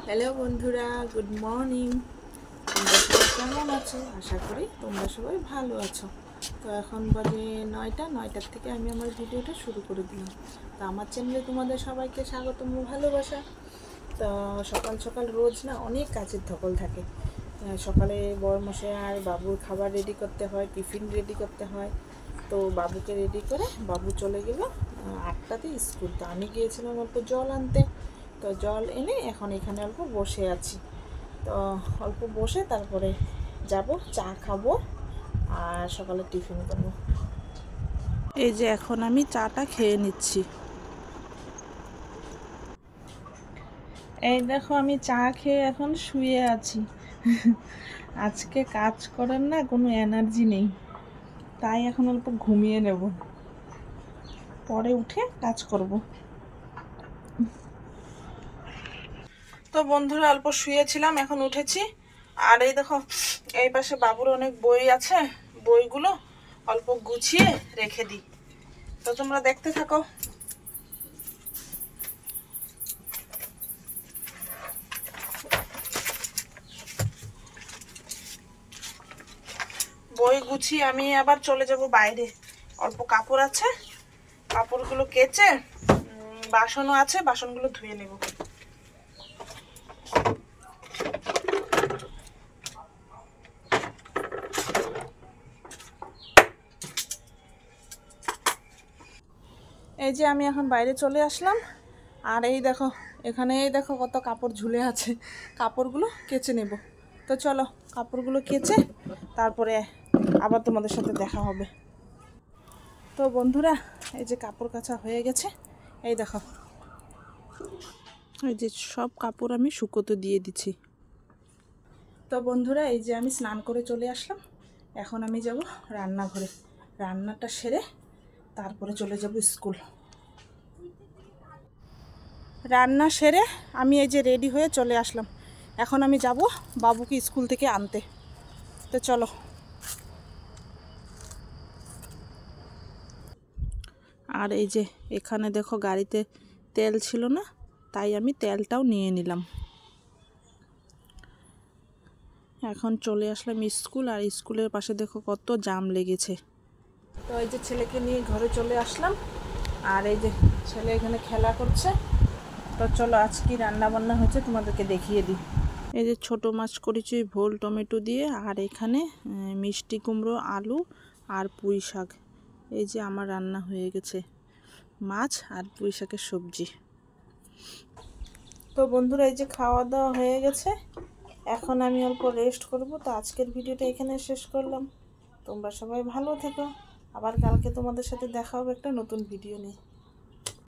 Hello বন্ধুরা, good morning. তোমরা সবাই কেমন আছো? আশা করি তোমরা সবাই ভালো আছো। তো এখন বাজে 9টার থেকে আমি আমার ভিডিওটা শুরু করে দিলাম। তো আমার চ্যানেলে তোমাদের সবাইকে স্বাগতম ও ভালোবাসা। তো সকাল সকাল রোজ না অনেক কাজের ধকল থাকে। সকালে বড়মশাই আর বাবুর খাবার রেডি করতে হয়, টিফিন রেডি করতে হয়। তো বাবুকে রেডি করে বাবু চলে গেল 8টাতে স্কুল। তো আমি গিয়েছিলাম অল্প জল আনতে। তো জল এনে এখন এখানে অল্প বসে আছি। তো অল্প বসে তারপরে যাব, চা খাবো আর সকালে টিফিন করবো। এই যে এখন আমি চাটা খেয়ে নিচ্ছি। এই দেখো আমি চা খেয়ে এখন শুয়ে আছি। আজকে কাজ করার না কোনো এনার্জি নেই, তাই এখন অল্প ঘুমিয়ে নেব, পরে উঠে কাজ করব। তো বন্ধুরা অল্প শুয়েছিলাম, এখন উঠেছি। আর এই দেখো এই পাশে বাবুর অনেক বই আছে, বইগুলো অল্প গুছিয়ে রেখে দিই। তো তোমরা দেখতে থাকো। বই গুছিয়ে আমি আবার চলে যাব বাইরে। অল্প কাপড় আছে, কাপড়গুলো কেচে বাসনও আছে, বাসনগুলো ধুয়ে নেব। এই যে আমি এখন বাইরে চলে আসলাম। আর এই দেখো এখানে, এই দেখো কত কাপড় ঝুলে আছে, কাপড়গুলো কেচে নেব। তো চলো কাপড়গুলো কেচে তারপরে আবার তোমাদের সাথে দেখা হবে। তো বন্ধুরা এই যে কাপড় কাচা হয়ে গেছে, এই দেখো এই যে সব কাপড় আমি শুকোতে দিয়ে দিচ্ছি। তো বন্ধুরা এই যে আমি স্নান করে চলে আসলাম। এখন আমি যাব রান্নাঘরে, রান্নাটা সেরে তারপরে চলে যাব স্কুল। রান্না সেরে আমি এই যে রেডি হয়ে চলে আসলাম। এখন আমি যাব বাবুকে স্কুল থেকে আনতে। তো চলো। আর এই যে এখানে দেখো গাড়িতে তেল ছিল না, তাই আমি তেলটাও নিয়ে নিলাম। এখন চলে আসলাম স্কুল। আর স্কুলের পাশে দেখো কত জ্যাম লেগেছে। তো এই যে ছেলেকে নিয়ে ঘরে চলে আসলাম। আর এই যে ছেলে এখানে খেলা করছে। তো চলো আজ কি রান্না বান্না হয়েছে তোমাদেরকে দেখিয়ে দিই। এই যে ছোট মাছ করেছি ভোল টমেটো দিয়ে, আর এখানে মিষ্টি কুমড়ো, আলু আর পুঁই শাক। এই যে আমার রান্না হয়ে গেছে, মাছ আর পুঁই শাকের সবজি। তো বন্ধুরা এই যে খাওয়া দাওয়া হয়ে গেছে, এখন আমি অল্প রেস্ট করব। তো আজকের ভিডিওটা এখানে শেষ করলাম। তোমরা সবাই ভালো থেকো, আবার কালকে তোমাদের সাথে দেখা হবে একটা নতুন ভিডিও নিয়ে।